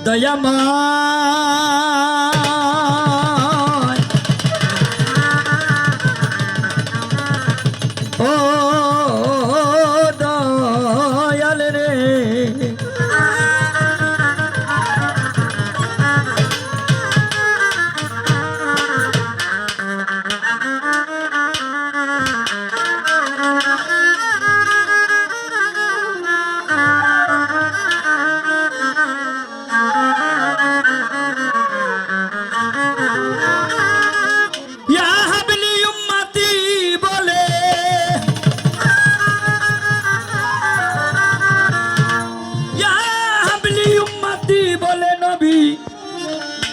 দয়াময় ও দয়াল রে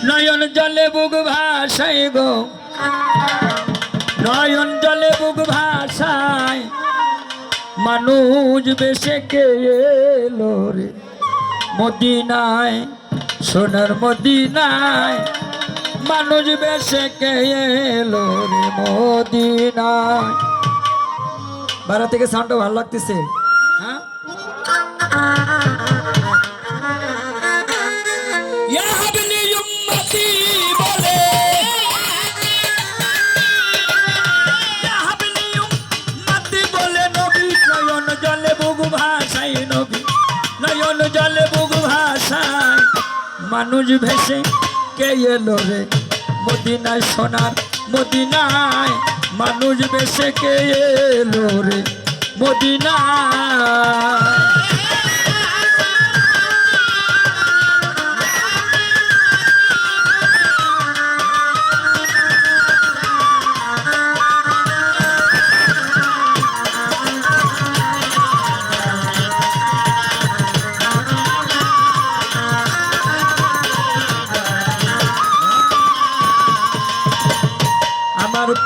নয়ন জলে বুক ভাসায় গো নয়ন জলে বুক ভাসায় মানুষ বেশে কে এলো রে মদিনায় সোনার মদিনায় মানুষ বেশে কে এলো রে মদিনায়। বাইরে থেকে সাউন্ডটা ভালো লাগতেছে। হ্যাঁ নয়ন জলে বুক ভাসায় মানুষ ভেসে কে এলো রে মদিনায় সোনার মদিনায় মানুষ ভেসে কে এলো রে মদিনায়।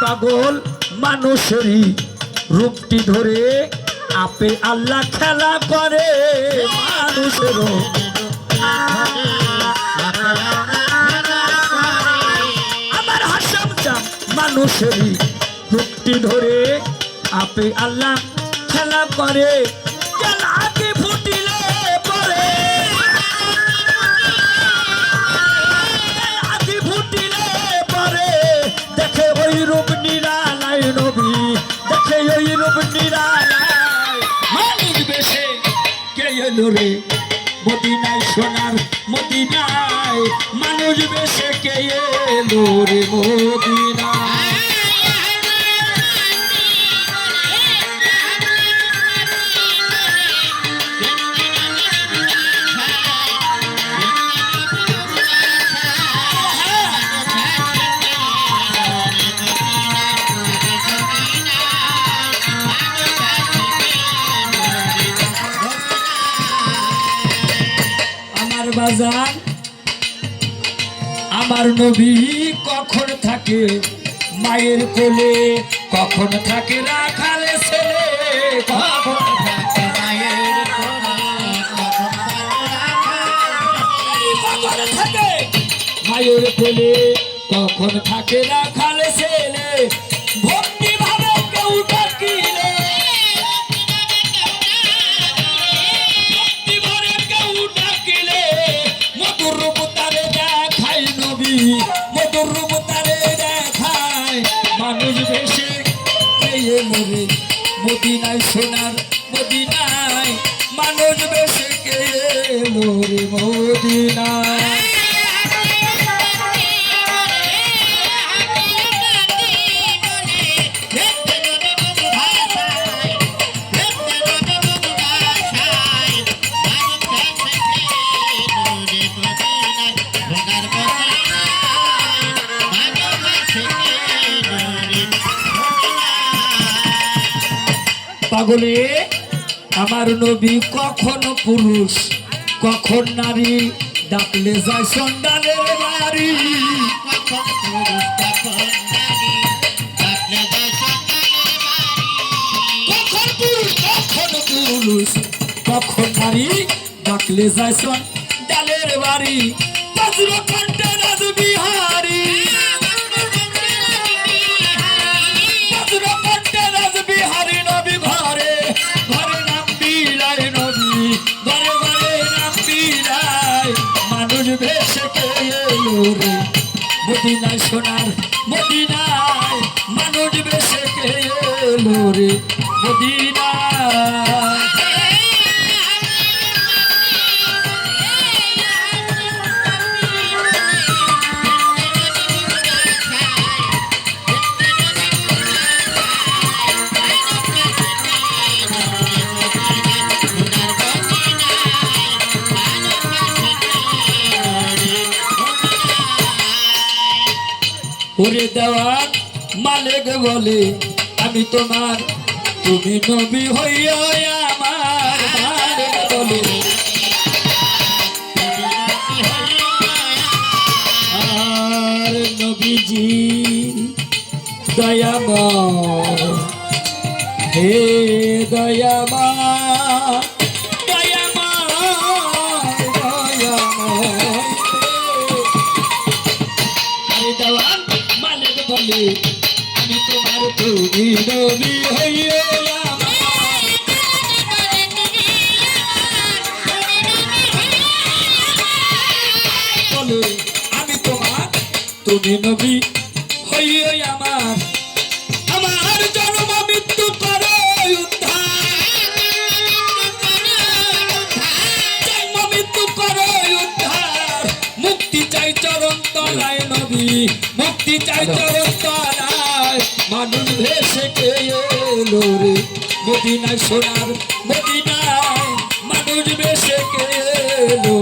পাগল মানুষেরই রূপটি ধরে আপে আল্লাহ খেলা করে মানুষেরও আমার হাসাম চাম মানুষেরই রূপটি ধরে আপে আল্লাহ খেলা করে আগে ফুটিলে পরে আগে ফুটিলে পরে দেখে ওই রূপ নিরালায় নবী দেখে ওই রূপ নিরালায় মানুষ বেশে কে এলো রে মদিনায় সোনার মদিনায় মানুষ বেশে কে এলো রে মদিনায়। বাজার আমার নবী কখন থাকে মায়ের কোলে কখন থাকে রাখালে ছেলে কখন থাকে মায়ের কোলে কখন থাকে মায়ের কোলে কখন থাকে রাখালে ছেলে ভক্তি ভাবে কেউ ডাকিলে মানুষ বেশে এলো রে মদিনায় সোনার মদিনায় মানুষ বেশে কে এলো রে মদিনায়। পাগলে আমার নবী কখন পুরুষ কখন নারী ডাকলে যায় সন্ধানের বাড়ি কখন পুরুষ কখন নারী ডাকলে যায় সন্ধানের বাড়ি বজ্রকণ্ঠ রাজ বিহারী মদিনায় সোনার মদিনায় মানুষ বেশে কে এলো রে মদিনায়। ওরে দেওয়ান মালিক বলে আমি তোমার, তুমি নবী হইয়া আমার মালিক বলে আর নবীজি দয়াময় হে দয়াময় দয়াময় দয়াময় আরে দেওয়ান মালিক বলে আমি তোমার, তুমি নবী হইয়া আমার বলে আমি তোমার, তুমি নবী হইয়া আমার। আমার জন্ম মৃত্যু করো উদ্ধার, জন্ম মৃত্যু করো উদ্ধার, মুক্তি চাই চরণ তলায় নবী, মুক্তি চাই চরণ তলায়। মানুষ ভেসে কে এলো রে মদিনায় সোনার মদিনায়, মানুষ ভেসে কে এলো